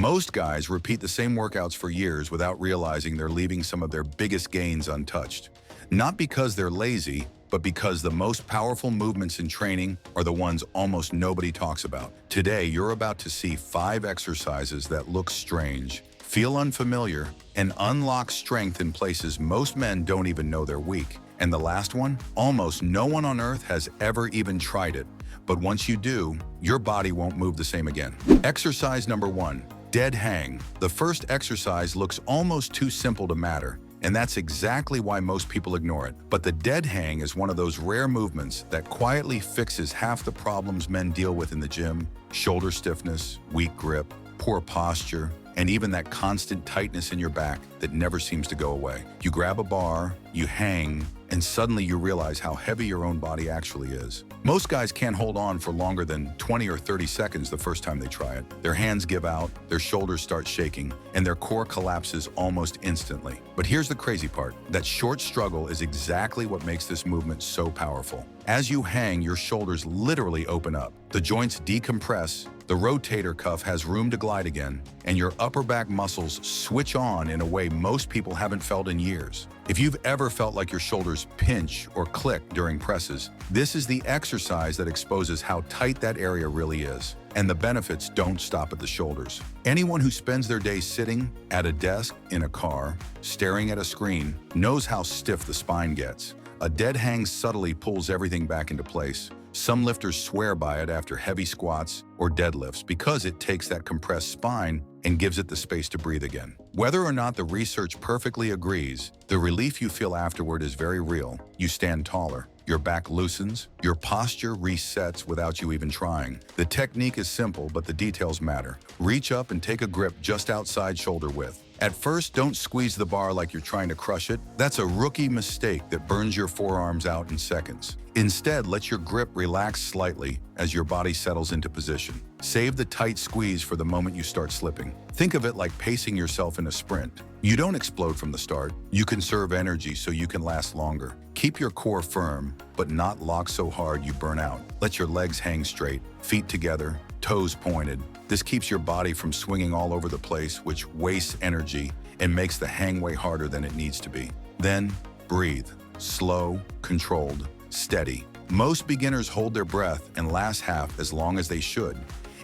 Most guys repeat the same workouts for years without realizing they're leaving some of their biggest gains untouched. Not because they're lazy, but because the most powerful movements in training are the ones almost nobody talks about. Today, you're about to see 5 exercises that look strange, feel unfamiliar, and unlock strength in places most men don't even know they're weak. And the last one? Almost no one on earth has ever even tried it. But once you do, your body won't move the same again. Exercise number 1, dead hang. The first exercise looks almost too simple to matter, and that's exactly why most people ignore it. But the dead hang is one of those rare movements that quietly fixes half the problems men deal with in the gym: shoulder stiffness, weak grip, poor posture, and even that constant tightness in your back that never seems to go away. You grab a bar, you hang, and suddenly you realize how heavy your own body actually is. Most guys can't hold on for longer than 20 or 30 seconds the first time they try it. Their hands give out, their shoulders start shaking, and their core collapses almost instantly. But here's the crazy part. That short struggle is exactly what makes this movement so powerful. As you hang, your shoulders literally open up. The joints decompress, the rotator cuff has room to glide again, and your upper back muscles switch on in a way most people haven't felt in years. If you've ever felt like your shoulders pinch or click during presses, this is the exercise that exposes how tight that area really is. And the benefits don't stop at the shoulders. Anyone who spends their day sitting at a desk, in a car, staring at a screen, knows how stiff the spine gets. A dead hang subtly pulls everything back into place. Some lifters swear by it after heavy squats or deadlifts because it takes that compressed spine and gives it the space to breathe again. Whether or not the research perfectly agrees, the relief you feel afterward is very real. You stand taller, your back loosens, your posture resets without you even trying. The technique is simple, but the details matter. Reach up and take a grip just outside shoulder width. At first, don't squeeze the bar like you're trying to crush it. That's a rookie mistake that burns your forearms out in seconds. Instead, let your grip relax slightly as your body settles into position. Save the tight squeeze for the moment you start slipping. Think of it like pacing yourself in a sprint. You don't explode from the start. You conserve energy so you can last longer. Keep your core firm, but not locked so hard you burn out. Let your legs hang straight, feet together, toes pointed. This keeps your body from swinging all over the place, which wastes energy and makes the hang way harder than it needs to be. Then, breathe. Slow, controlled, steady. Most beginners hold their breath and last half as long as they should.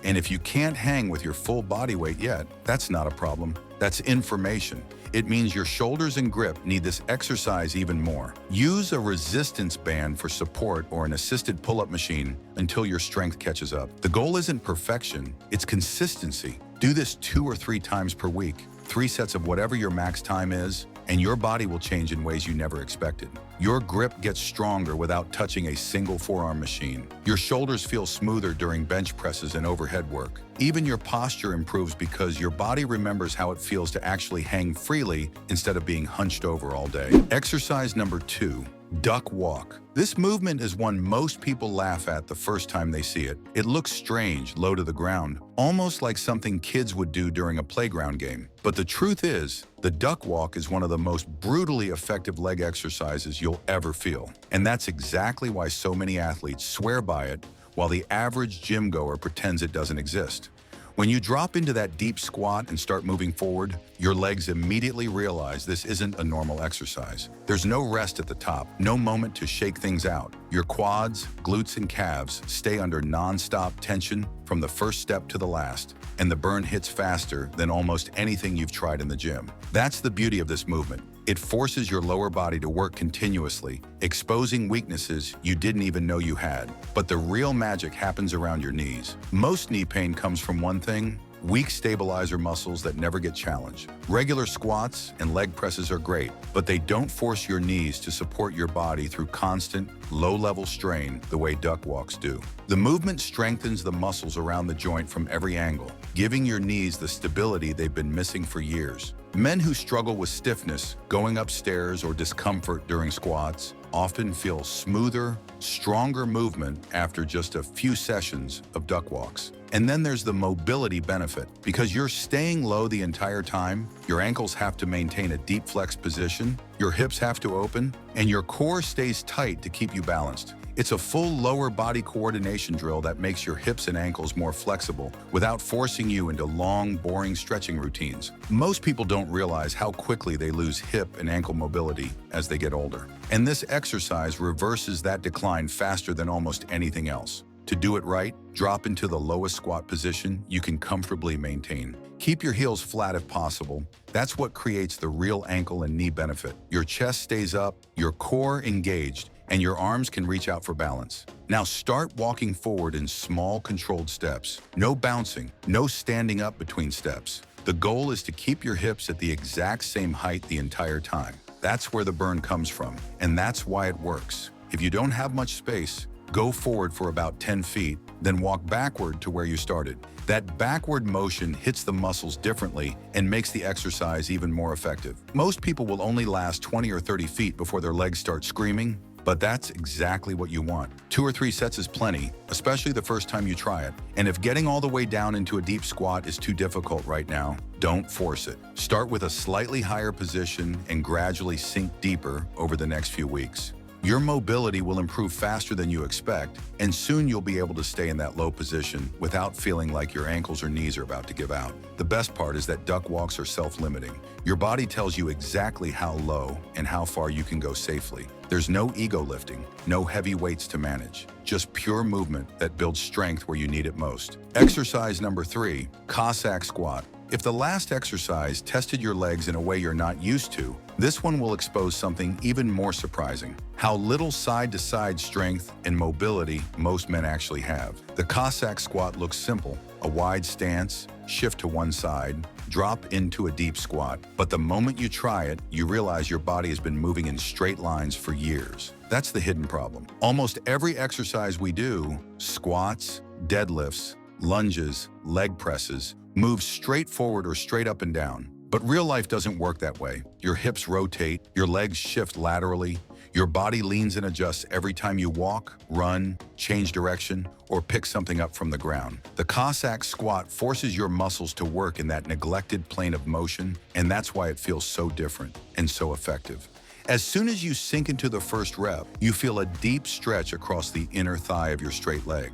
And if you can't hang with your full body weight yet, that's not a problem. That's information. It means your shoulders and grip need this exercise even more. Use a resistance band for support or an assisted pull-up machine until your strength catches up. The goal isn't perfection, it's consistency. Do this 2 or 3 times per week, 3 sets of whatever your max time is, and your body will change in ways you never expected. Your grip gets stronger without touching a single forearm machine. Your shoulders feel smoother during bench presses and overhead work. Even your posture improves because your body remembers how it feels to actually hang freely instead of being hunched over all day. Exercise number 2, duck walk. This movement is one most people laugh at the first time they see it. It looks strange, low to the ground, almost like something kids would do during a playground game. But the truth is, the duck walk is one of the most brutally effective leg exercises you'll ever feel. And that's exactly why so many athletes swear by it, while the average gym goer pretends it doesn't exist. When you drop into that deep squat and start moving forward, your legs immediately realize this isn't a normal exercise. There's no rest at the top, no moment to shake things out. Your quads, glutes, and calves stay under non-stop tension from the first step to the last, and the burn hits faster than almost anything you've tried in the gym. That's the beauty of this movement. It forces your lower body to work continuously, exposing weaknesses you didn't even know you had. But the real magic happens around your knees. Most knee pain comes from one thing: weak stabilizer muscles that never get challenged. Regular squats and leg presses are great, but they don't force your knees to support your body through constant, low-level strain the way duck walks do. The movement strengthens the muscles around the joint from every angle, giving your knees the stability they've been missing for years. Men who struggle with stiffness, going upstairs, or discomfort during squats often feel smoother, stronger movement after just a few sessions of duck walks. And then there's the mobility benefit. Because you're staying low the entire time, your ankles have to maintain a deep flex position, your hips have to open, and your core stays tight to keep you balanced. It's a full lower body coordination drill that makes your hips and ankles more flexible without forcing you into long, boring stretching routines. Most people don't realize how quickly they lose hip and ankle mobility as they get older. And this exercise reverses that decline faster than almost anything else. To do it right, drop into the lowest squat position you can comfortably maintain. Keep your heels flat if possible. That's what creates the real ankle and knee benefit. Your chest stays up, your core engaged, and your arms can reach out for balance. Now start walking forward in small, controlled steps. No bouncing, no standing up between steps. The goal is to keep your hips at the exact same height the entire time. That's where the burn comes from, and that's why it works. If you don't have much space, go forward for about 10 feet, then walk backward to where you started. That backward motion hits the muscles differently and makes the exercise even more effective. Most people will only last 20 or 30 feet before their legs start screaming, but that's exactly what you want. 2 or 3 sets is plenty, especially the first time you try it. And if getting all the way down into a deep squat is too difficult right now, don't force it. Start with a slightly higher position and gradually sink deeper over the next few weeks. Your mobility will improve faster than you expect, and soon you'll be able to stay in that low position without feeling like your ankles or knees are about to give out. The best part is that duck walks are self-limiting. Your body tells you exactly how low and how far you can go safely. There's no ego lifting, no heavy weights to manage, just pure movement that builds strength where you need it most. Exercise number 3, Cossack squat. If the last exercise tested your legs in a way you're not used to, this one will expose something even more surprising: how little side-to-side strength and mobility most men actually have. The Cossack squat looks simple: a wide stance, shift to one side, drop into a deep squat. But the moment you try it, you realize your body has been moving in straight lines for years. That's the hidden problem. Almost every exercise we do, squats, deadlifts, lunges, leg presses, moves straight forward or straight up and down. But real life doesn't work that way. Your hips rotate, your legs shift laterally, your body leans and adjusts every time you walk, run, change direction, or pick something up from the ground. The Cossack squat forces your muscles to work in that neglected plane of motion, and that's why it feels so different and so effective. As soon as you sink into the first rep, you feel a deep stretch across the inner thigh of your straight leg.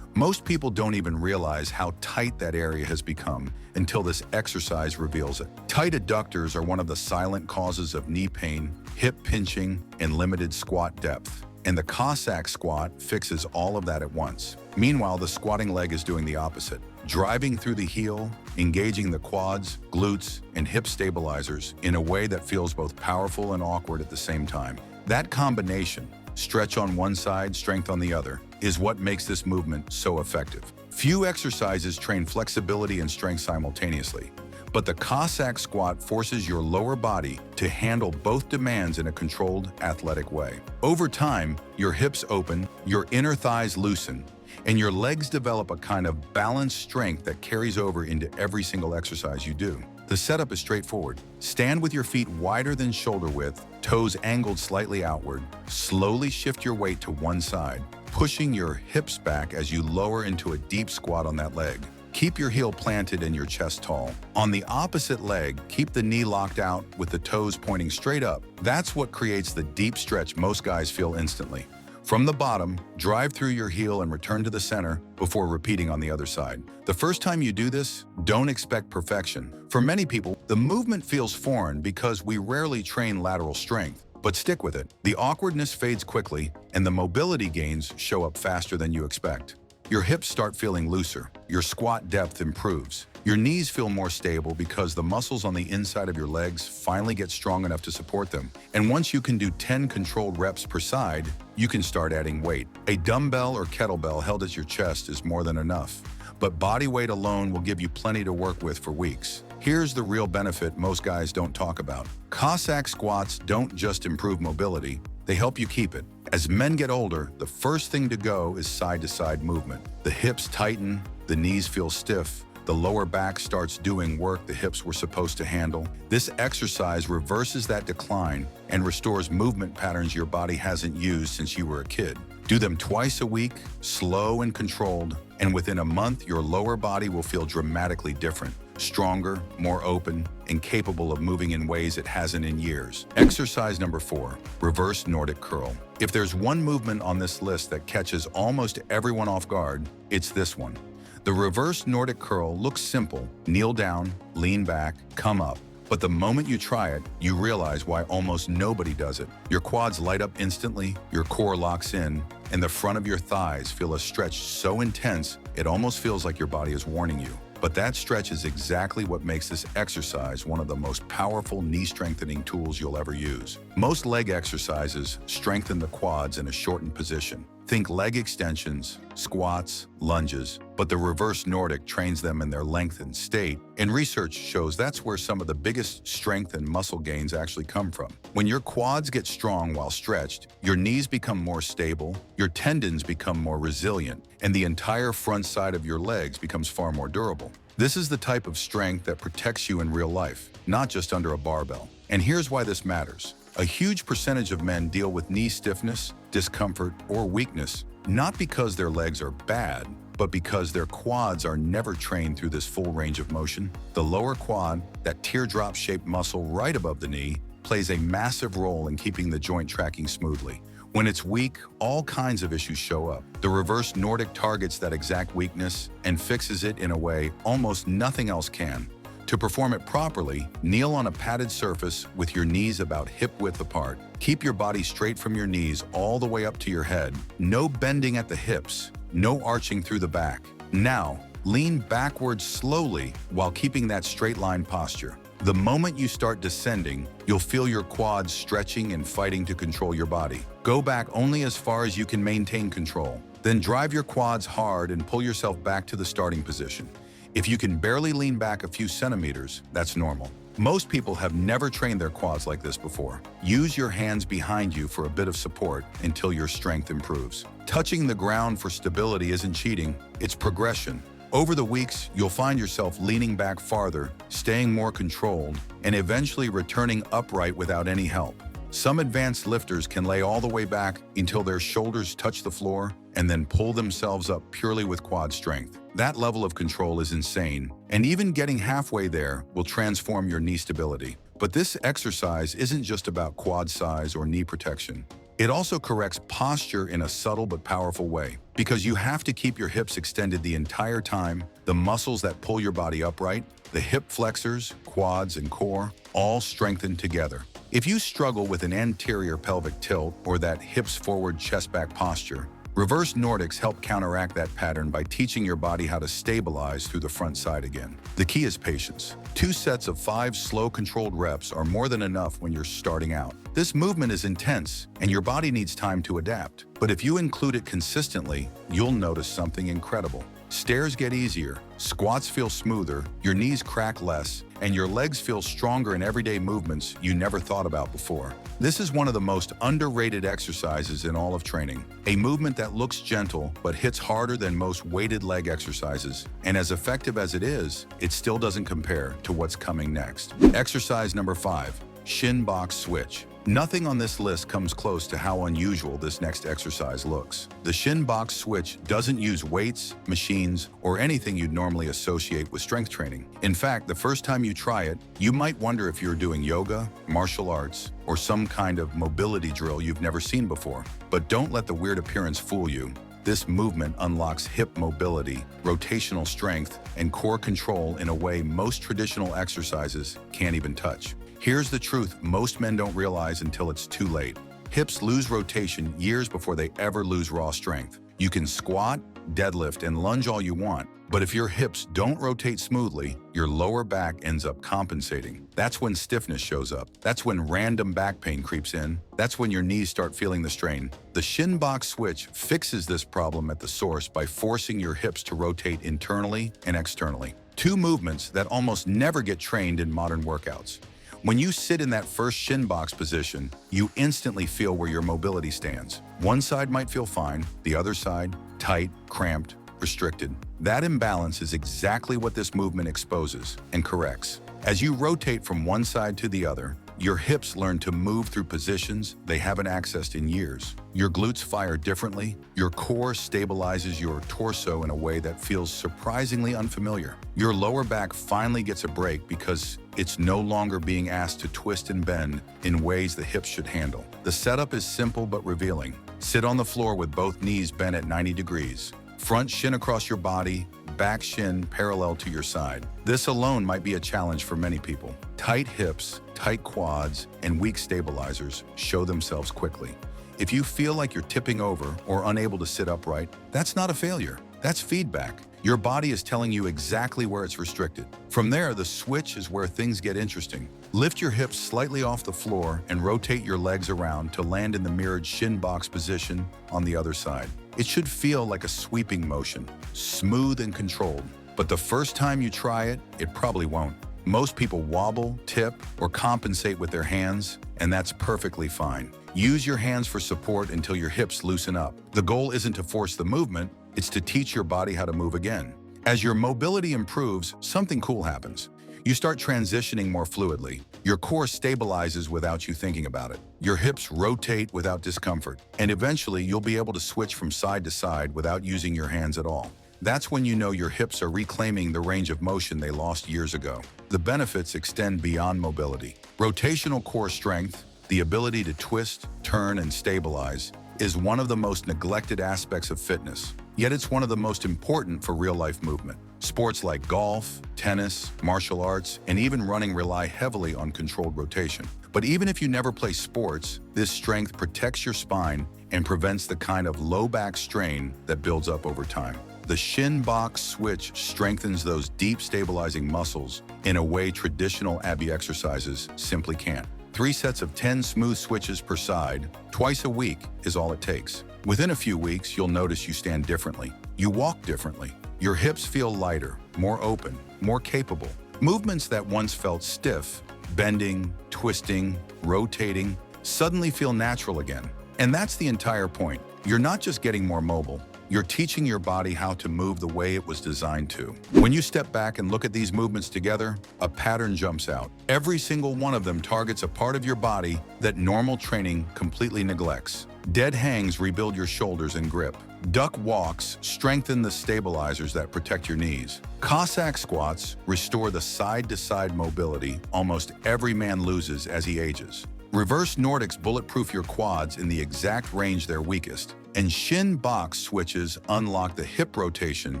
Most people don't even realize how tight that area has become until this exercise reveals it. Tight adductors are one of the silent causes of knee pain, hip pinching, and limited squat depth. And the Cossack squat fixes all of that at once. Meanwhile, the squatting leg is doing the opposite, driving through the heel, engaging the quads, glutes, and hip stabilizers in a way that feels both powerful and awkward at the same time. That combination, stretch on one side, strength on the other, is what makes this movement so effective. Few exercises train flexibility and strength simultaneously, but the Cossack squat forces your lower body to handle both demands in a controlled, athletic way. Over time, your hips open, your inner thighs loosen, and your legs develop a kind of balanced strength that carries over into every single exercise you do. The setup is straightforward. Stand with your feet wider than shoulder width, toes angled slightly outward. Slowly shift your weight to one side, pushing your hips back as you lower into a deep squat on that leg. Keep your heel planted and your chest tall. On the opposite leg, keep the knee locked out with the toes pointing straight up. That's what creates the deep stretch most guys feel instantly. From the bottom, drive through your heel and return to the center before repeating on the other side. The first time you do this, don't expect perfection. For many people, the movement feels foreign because we rarely train lateral strength. But stick with it. The awkwardness fades quickly, and the mobility gains show up faster than you expect. Your hips start feeling looser, your squat depth improves, your knees feel more stable because the muscles on the inside of your legs finally get strong enough to support them. And once you can do 10 controlled reps per side, you can start adding weight. A dumbbell or kettlebell held at your chest is more than enough, but body weight alone will give you plenty to work with for weeks. Here's the real benefit most guys don't talk about. Cossack squats don't just improve mobility, they help you keep it. As men get older, the first thing to go is side-to-side movement. The hips tighten, the knees feel stiff, the lower back starts doing work the hips were supposed to handle. This exercise reverses that decline and restores movement patterns your body hasn't used since you were a kid. Do them twice a week, slow and controlled, and within a month, your lower body will feel dramatically different. stronger, more open, and capable of moving in ways it hasn't in years. Exercise number 4, reverse Nordic curl. If there's one movement on this list that catches almost everyone off guard, it's this one. The reverse Nordic curl looks simple: kneel down, lean back, come up. But the moment you try it, you realize why almost nobody does it. Your quads light up instantly, your core locks in, and the front of your thighs feel a stretch so intense it almost feels like your body is warning you. But that stretch is exactly what makes this exercise one of the most powerful knee-strengthening tools you'll ever use. Most leg exercises strengthen the quads in a shortened position. Think leg extensions, squats, lunges, but the reverse Nordic trains them in their lengthened state, and research shows that's where some of the biggest strength and muscle gains actually come from. When your quads get strong while stretched, your knees become more stable, your tendons become more resilient, and the entire front side of your legs becomes far more durable. This is the type of strength that protects you in real life, not just under a barbell. And here's why this matters. A huge percentage of men deal with knee stiffness, discomfort, or weakness, not because their legs are bad, but because their quads are never trained through this full range of motion. The lower quad, that teardrop-shaped muscle right above the knee, plays a massive role in keeping the joint tracking smoothly. When it's weak, all kinds of issues show up. The reverse Nordic targets that exact weakness and fixes it in a way almost nothing else can. To perform it properly, kneel on a padded surface with your knees about hip-width apart. Keep your body straight from your knees all the way up to your head. No bending at the hips, no arching through the back. Now, lean backwards slowly while keeping that straight line posture. The moment you start descending, you'll feel your quads stretching and fighting to control your body. Go back only as far as you can maintain control. Then drive your quads hard and pull yourself back to the starting position. If you can barely lean back a few centimeters, that's normal. Most people have never trained their quads like this before. Use your hands behind you for a bit of support until your strength improves. Touching the ground for stability isn't cheating, it's progression. Over the weeks, you'll find yourself leaning back farther, staying more controlled, and eventually returning upright without any help. Some advanced lifters can lay all the way back until their shoulders touch the floor and then pull themselves up purely with quad strength. That level of control is insane, and even getting halfway there will transform your knee stability. But this exercise isn't just about quad size or knee protection. It also corrects posture in a subtle but powerful way, because you have to keep your hips extended the entire time. The muscles that pull your body upright, the hip flexors, quads, and core, all strengthen together. If you struggle with an anterior pelvic tilt or that hips forward chest back posture, reverse Nordics help counteract that pattern by teaching your body how to stabilize through the front side again. The key is patience. 2 sets of 5 slow, controlled reps are more than enough when you're starting out. This movement is intense, and your body needs time to adapt. But if you include it consistently, you'll notice something incredible. Stairs get easier, squats feel smoother, your knees crack less, and your legs feel stronger in everyday movements you never thought about before. This is one of the most underrated exercises in all of training. A movement that looks gentle but hits harder than most weighted leg exercises. And as effective as it is, it still doesn't compare to what's coming next. Exercise number 5, Shin box switch. Nothing on this list comes close to how unusual this next exercise looks. The Shin box switch doesn't use weights, machines, or anything you'd normally associate with strength training. In fact, the first time you try it, you might wonder if you're doing yoga, martial arts, or some kind of mobility drill you've never seen before. But don't let the weird appearance fool you. This movement unlocks hip mobility, rotational strength, and core control in a way most traditional exercises can't even touch. Here's the truth most men don't realize until it's too late. Hips lose rotation years before they ever lose raw strength. You can squat, deadlift, and lunge all you want, but if your hips don't rotate smoothly, your lower back ends up compensating. That's when stiffness shows up. That's when random back pain creeps in. That's when your knees start feeling the strain. The Shin box switch fixes this problem at the source by forcing your hips to rotate internally and externally. 2 movements that almost never get trained in modern workouts. When you sit in that first shin box position, you instantly feel where your mobility stands. One side might feel fine, the other side, tight, cramped, restricted. That imbalance is exactly what this movement exposes and corrects. As you rotate from one side to the other, Your hips learn to move through positions they haven't accessed in years. Your glutes fire differently. Your core stabilizes your torso in a way that feels surprisingly unfamiliar. Your lower back finally gets a break because it's no longer being asked to twist and bend in ways the hips should handle. The setup is simple but revealing. Sit on the floor with both knees bent at 90 degrees. Front shin across your body, back shin parallel to your side. This alone might be a challenge for many people. Tight hips, tight quads, and weak stabilizers show themselves quickly. If you feel like you're tipping over or unable to sit upright, that's not a failure. That's feedback. Your body is telling you exactly where it's restricted. From there, the switch is where things get interesting. Lift your hips slightly off the floor and rotate your legs around to land in the mirrored shin box position on the other side. It should feel like a sweeping motion, smooth and controlled. But the first time you try it, it probably won't. Most people wobble, tip, or compensate with their hands, and that's perfectly fine. Use your hands for support until your hips loosen up. The goal isn't to force the movement, it's to teach your body how to move again. As your mobility improves, something cool happens. You start transitioning more fluidly. Your core stabilizes without you thinking about it. Your hips rotate without discomfort, and eventually you'll be able to switch from side to side without using your hands at all. That's when you know your hips are reclaiming the range of motion they lost years ago. The benefits extend beyond mobility. Rotational core strength, the ability to twist, turn, and stabilize, is one of the most neglected aspects of fitness, yet it's one of the most important for real-life movement. Sports like golf, tennis, martial arts, and even running rely heavily on controlled rotation. But even if you never play sports, this strength protects your spine and prevents the kind of low back strain that builds up over time. The shin box switch strengthens those deep stabilizing muscles in a way traditional Abby exercises simply can't. 3 sets of 10 smooth switches per side, twice a week, is all it takes. Within a few weeks, you'll notice you stand differently. You walk differently. Your hips feel lighter, more open, more capable. Movements that once felt stiff, bending, twisting, rotating, suddenly feel natural again. And that's the entire point. You're not just getting more mobile. You're teaching your body how to move the way it was designed to. When you step back and look at these movements together, a pattern jumps out. Every single one of them targets a part of your body that normal training completely neglects. Dead hangs rebuild your shoulders and grip. Duck walks strengthen the stabilizers that protect your knees. Cossack squats restore the side-to-side mobility almost every man loses as he ages. Reverse Nordics bulletproof your quads in the exact range they're weakest. And Shin box switches unlock the hip rotation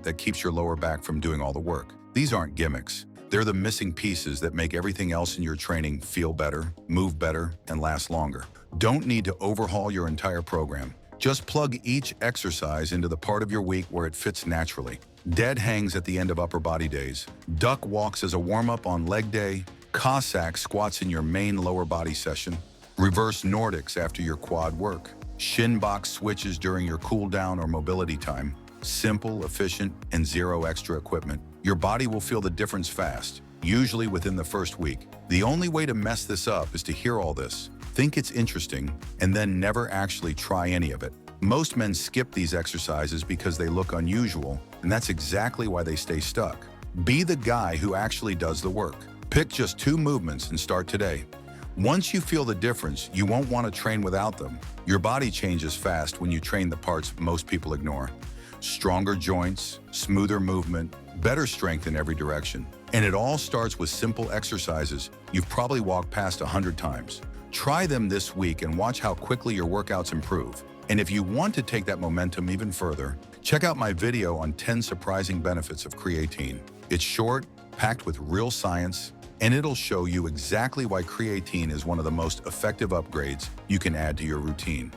that keeps your lower back from doing all the work. These aren't gimmicks. They're the missing pieces that make everything else in your training feel better, move better, and last longer. Don't need to overhaul your entire program. Just plug each exercise into the part of your week where it fits naturally. Dead hangs at the end of upper body days. Duck walks as a warm-up on leg day. Cossack squats in your main lower body session. Reverse Nordics after your quad work. Shin box switches during your cool down or mobility time. Simple, efficient, and zero extra equipment. Your body will feel the difference fast, usually within the first week. The only way to mess this up is to hear all this, think it's interesting, and then never actually try any of it. Most men skip these exercises because they look unusual, and that's exactly why they stay stuck. Be the guy who actually does the work. Pick just 2 movements and start today. Once you feel the difference, you won't want to train without them. Your body changes fast when you train the parts most people ignore. Stronger joints, smoother movement, better strength in every direction. And it all starts with simple exercises you've probably walked past 100 times. Try them this week and watch how quickly your workouts improve. And if you want to take that momentum even further, check out my video on 10 surprising benefits of creatine. It's short, packed with real science, and it'll show you exactly why creatine is one of the most effective upgrades you can add to your routine.